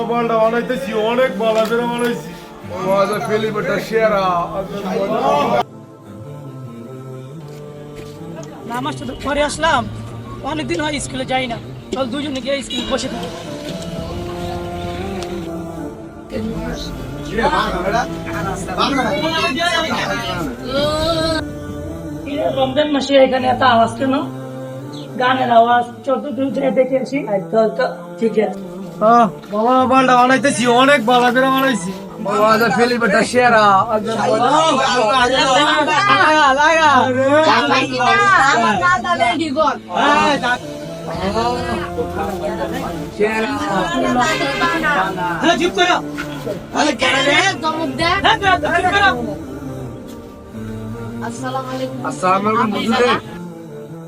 বালটা বানাইতেছি অনেক বালা করে বানাইছি ফিলিপটা সেরা নামাজ তো পরে আসলাম, অনেকদিন হয় স্কুলে যাই না। চল দুজনে গিয়ে স্কুলে বসে থাকি। রমজান মাসে এখানে এত আওয়াজ কেন? গানের আওয়াজ চতুর্দিক থেকে দেখে আসি। চল তো ঠিক আছে। বাবা বালটা বানাইতেছি অনেক বালা করে বানাইছি ফিলিপটা সেরা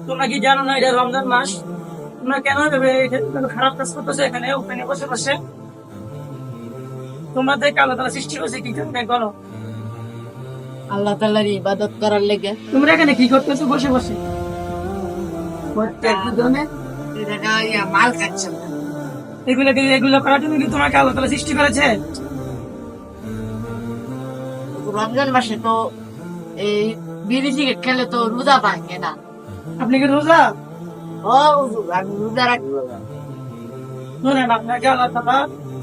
তোমরা কি জানো না এটা রমজান মাস? তোমরা কেন খারাপ কাজ করতেছো এখানে ওখানে বসে বসে? তোমরা দেখে আল্লাহ তাআলা সৃষ্টি করেছে কি জন্য বলো? আল্লাহ তাআলার ইবাদত করার লেগে। তোমরা এখানে কি করতেছো বসে বসে? মাল খাচ্ছে এগুলো করার জন্য কি তোমাকে আল্লাহ তাআলা সৃষ্টি করেছে? রমজান মাসে তো এই বিড়ি সিগারেট খেলে তো রোজা ভাঙে না। আপনি কি রোজা? ও আমি রোজা রাখি। শুনেন, আপনাকে আল্লাহ তাআলা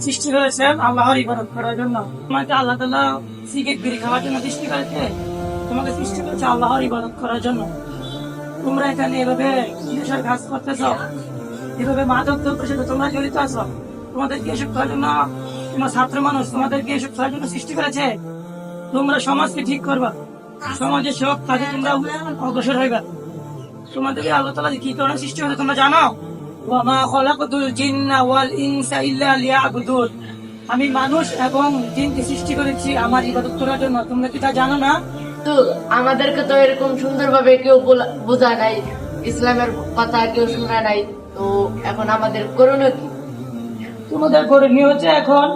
সৃষ্টি করেছেন আল্লাহর ইবাদত করার জন্য। তোমাকে আল্লাহ তাআলা সিগারেট বিড়ি খাওয়ার জন্য সৃষ্টি করেছে? তোমাকে সৃষ্টি করেছে আল্লাহর ইবাদত করার জন্য। তোমরা এখানে এভাবে নেশার কাজ করতেছ, এভাবে মাদক দ্রব্যের সাথে তোমরা জড়িত আছো। তোমাদেরকে এসব করার জন্য, তোমরা ছাত্র মানুষ, তোমাদেরকে এসব করার জন্য সৃষ্টি করেছে। তোমরা সমাজকে ঠিক করবা, সমাজের সব কাজে তোমরা অগ্রসর হইবা। তোমাদেরকে আল্লাহ তাআলা কি কারণে সৃষ্টি করেছে তোমরা জানো? ওয়ামা খালাকাতুল জিন্না ওয়াল ইনসা ইল্লা লিয়াবুদুন। আমি মানুষ এবং জিনকে সৃষ্টি করেছি আমার ইবাদত করার জন্য। তোমরা কি তা জানো না? তো আমাদেরকে তো এরকম সুন্দরভাবে কেউ বোঝা নাই, ইসলামের কথা কেউ শোনা নাই। তো এখন আমাদের করণীয় কি? তোমাদের করণীয় হচ্ছে এখন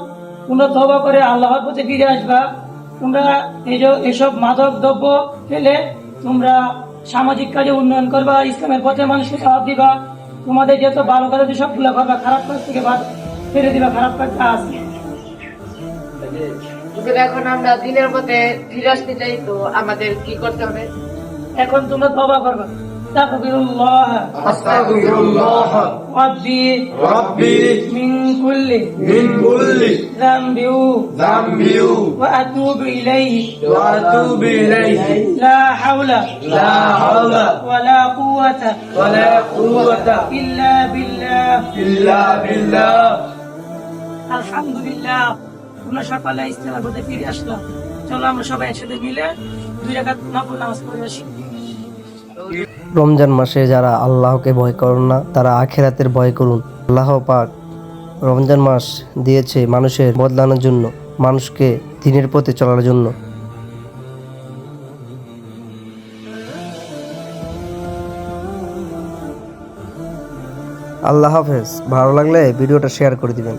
তোমরা তওবা করে আল্লাহর পথে ফিরে আসবা। তোমরা এসব মাদক দ্রব্য ফেলে তোমরা সামাজিক কাজে উন্নয়ন করবা, ইসলামের পথে মানুষকে সাহায্য দিবা। তোমাদের যত ভালো কাজ আছে সবগুলো করবা, খারাপ কাজ থেকে ফেলে দিবা খারাপ কাজ। এখন আমরা দিনের পথে ফিরে আসতে চাই, তো আমাদের কি করতে হবে? এখন তোমরা তওবা করবা। আস্তাগফিরুল্লাহ আস্তাগফিরুল্লাহ রাব্বি মিন কুল্লি যামবি ওয়া আতুবু ইলাইহি লা হাওলা ওয়ালা কুওয়াতা ইল্লা বিল্লাহ। আলহামদুলিল্লাহ, তোমরা সকালে ইসলামের পথে ফিরে আসলাম। চলো আমরা সবাই একসাথে মিলে 2 রাকাত নফল নামাজ পড়ে আসি। রমজান মাসে যারা আল্লাহকে ভয় করুন না, তারা আখিরাতের ভয় করুন। আল্লাহ পাক রমজান মাস দিয়েছে মানুষের বদলানোর জন্য, মানুষকে দিনের পথে চলার জন্য। আল্লাহ হাফেজ। ভালো লাগলে ভিডিওটা শেয়ার করে দিবেন।